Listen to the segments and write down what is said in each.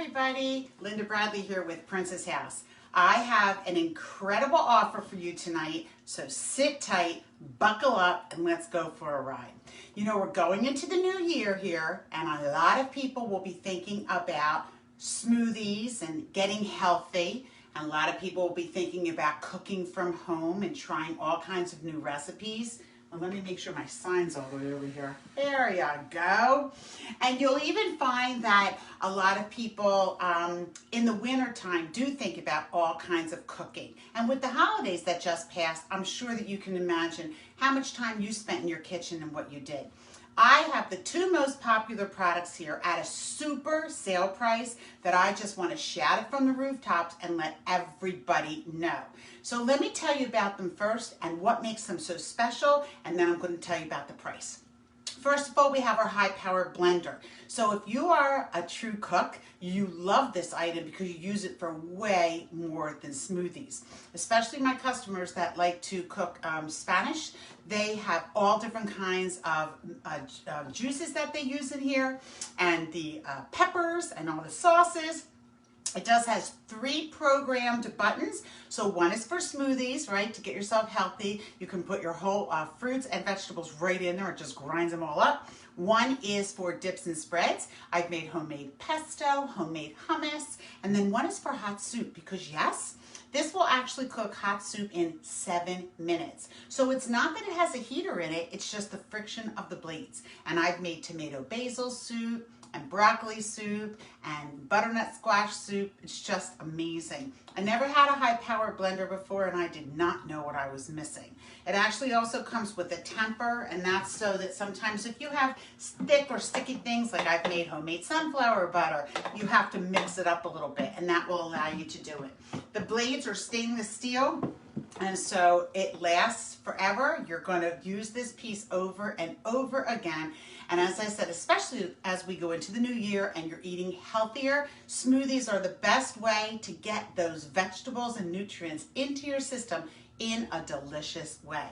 everybody, Linda Bradley here with Princess House. I have an incredible offer for you tonight, so sit tight, buckle up, and let's go for a ride. You know, we're going into the new year here, and a lot of people will be thinking about smoothies and getting healthy, and a lot of people will be thinking about cooking from home and trying all kinds of new recipes. Well, let me make sure my sign's all the way over here. There you go. And you'll even find that a lot of people in the winter time do think about all kinds of cooking. And with the holidays that just passed, I'm sure that you can imagine how much time you spent in your kitchen and what you did. I have the two most popular products here at a super sale price that I just want to shout it from the rooftops and let everybody know. So let me tell you about them first and what makes them so special, and then I'm going to tell you about the price. First of all, we have our high-powered blender. So if you are a true cook, you love this item because you use it for way more than smoothies. Especially my customers that like to cook Spanish. They have all different kinds of juices that they use in here, and the peppers and all the sauces. It has 3 programmed buttons. So one is for smoothies, right, to get yourself healthy. You can put your whole fruits and vegetables right in there. It just grinds them all up. One is for dips and spreads. I've made homemade pesto, homemade hummus, and then one is for hot soup because yes, this will actually cook hot soup in 7 minutes. So it's not that it has a heater in it, it's just the friction of the blades. And I've made tomato basil soup, and broccoli soup, and butternut squash soup. It's just amazing. I never had a high-powered blender before, and I did not know what I was missing. It actually also comes with a temper, and that's so that sometimes if you have thick or sticky things, like I've made homemade sunflower butter, you have to mix it up a little bit, and that will allow you to do it. The blades are stainless steel, and so it lasts forever. You're going to use this piece over and over again. And as I said, especially as we go into the new year and you're eating healthier, smoothies are the best way to get those vegetables and nutrients into your system in a delicious way.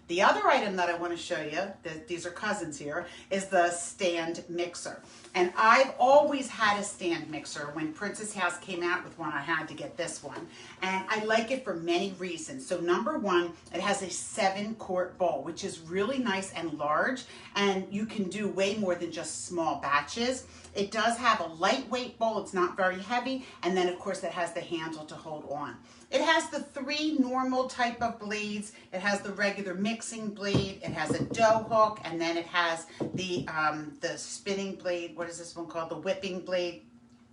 The other item that I want to show you, these are cousins here, is the stand mixer. And I've always had a stand mixer. When Princess House came out with one, I had to get this one. And I like it for many reasons. So number one, it has a 7-quart bowl, which is really nice and large. And you can do way more than just small batches. It does have a lightweight bowl. It's not very heavy. And then, of course, it has the handle to hold on. It has the 3 normal type of blades. It has the regular mixing blade. It has a dough hook, and then it has the spinning blade. What is this one called? The whipping blade.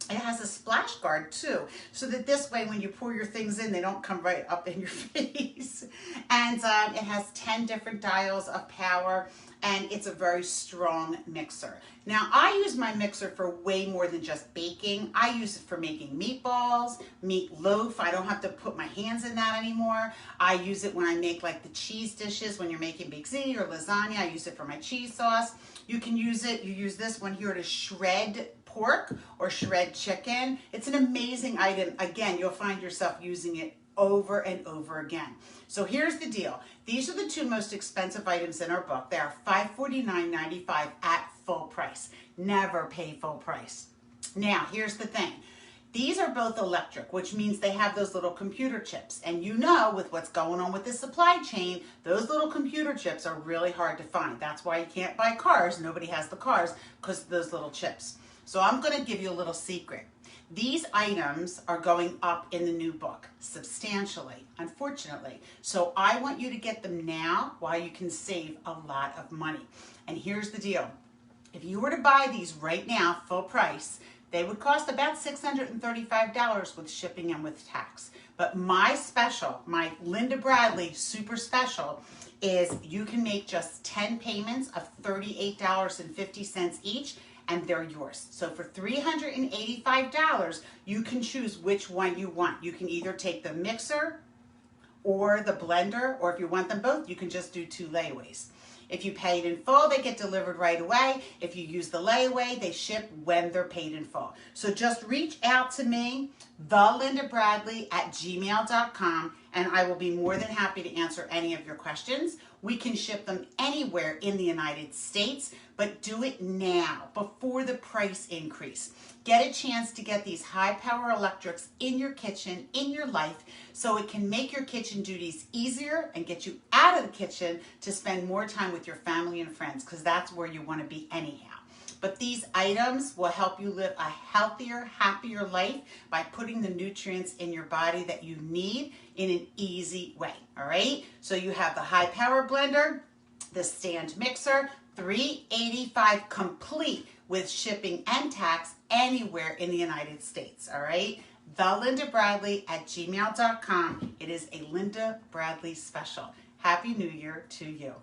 It has a splash guard too, so that this way when you pour your things in, they don't come right up in your face. And it has 10 different dials of power, and it's a very strong mixer. Now, I use my mixer for way more than just baking. I use it for making meatballs, meatloaf. I don't have to put my hands in that anymore. I use it when I make like the cheese dishes, when you're making baked ziti or lasagna. I use it for my cheese sauce. You can use it, you use this one here to shred pork or shred chicken. It's an amazing item. Again, you'll find yourself using it over and over again. So here's the deal. These are the 2 most expensive items in our book. They are $549.95 at full price. Never pay full price. Now, here's the thing. These are both electric, which means they have those little computer chips. And you know, with what's going on with the supply chain, those little computer chips are really hard to find. That's why you can't buy cars. Nobody has the cars because of those little chips. So I'm going to give you a little secret. These items are going up in the new book substantially, unfortunately. So I want you to get them now while you can save a lot of money. And here's the deal. If you were to buy these right now, full price, they would cost about $635 with shipping and with tax. But my special, my Linda Bradley super special, is you can make just 10 payments of $38.50 each, and they're yours. So for $385, you can choose which one you want. You can either take the mixer or the blender, or if you want them both, you can just do 2 layaways. If you pay it in full, they get delivered right away. If you use the layaway, they ship when they're paid in full. So just reach out to me, thelindabradley@gmail.com, and I will be more than happy to answer any of your questions. We can ship them anywhere in the United States, but do it now before the price increase. Get a chance to get these high power electrics in your kitchen, in your life, so it can make your kitchen duties easier and get you out of the kitchen to spend more time with your family and friends, because that's where you want to be anyhow. But these items will help you live a healthier, happier life by putting the nutrients in your body that you need in an easy way, all right? So you have the high power blender, the stand mixer, $385 complete with shipping and tax anywhere in the United States, all right? Thelindabradley@gmail.com. It is a Linda Bradley special. Happy New Year to you.